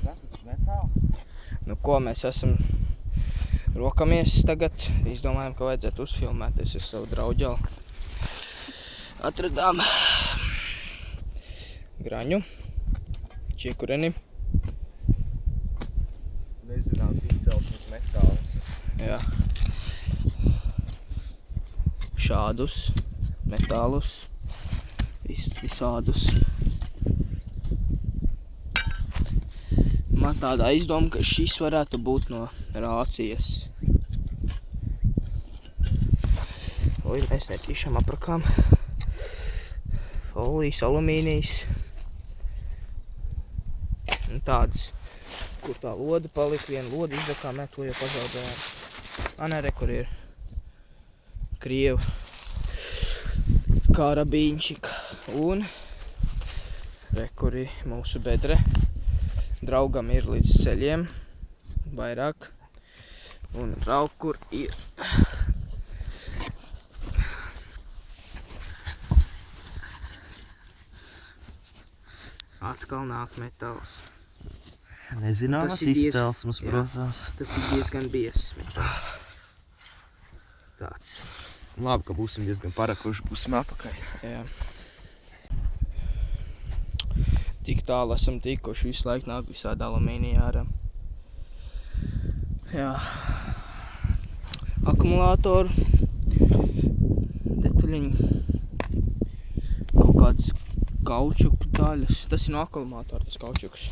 Tas metāls. Nu ko, mēs esam rokamies tagad. Izdomājam, ka vajadzētu uzfilmēties ar savu drauģeli. Atradām graņu, čiekureni. Nezināms izcelsmes metāls. Jā. Šādus metālus. Visādus. Man tāda aizdoma, ka šis varētu būt no rācijas. Oi, mēs netīšām aprakām. Folijas, alumīnijas. Un tādas, kur tā loda palika, viena loda izdakā met, to jau pazaudējām. Nē, re, kur ir Krievu karabīņčika. Un re, kur ir mūsu bedre. Draugam ir līdz ceļiem vairāk. Un rauk, kur ir. Atkal nāk metāls. Nezināmas izcelsmes, protams. Tas ir diezgan biezs metāls. Tāds. Labi, ka būsim diezgan parakuši, būsim apakaļ. Jā. Tik tālu esam tikuši, visu laiku nāk visādi alumīnija ārā. Jā. Akumulātoru. Detaļiņi. Kaut kādas kaučuku daļas. Tas ir no akumulātora, tas kaučuks.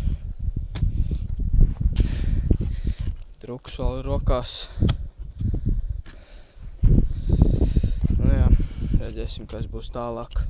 Truks vēl ir rokās. Nu jā, redzēsim, kas būs tālāk.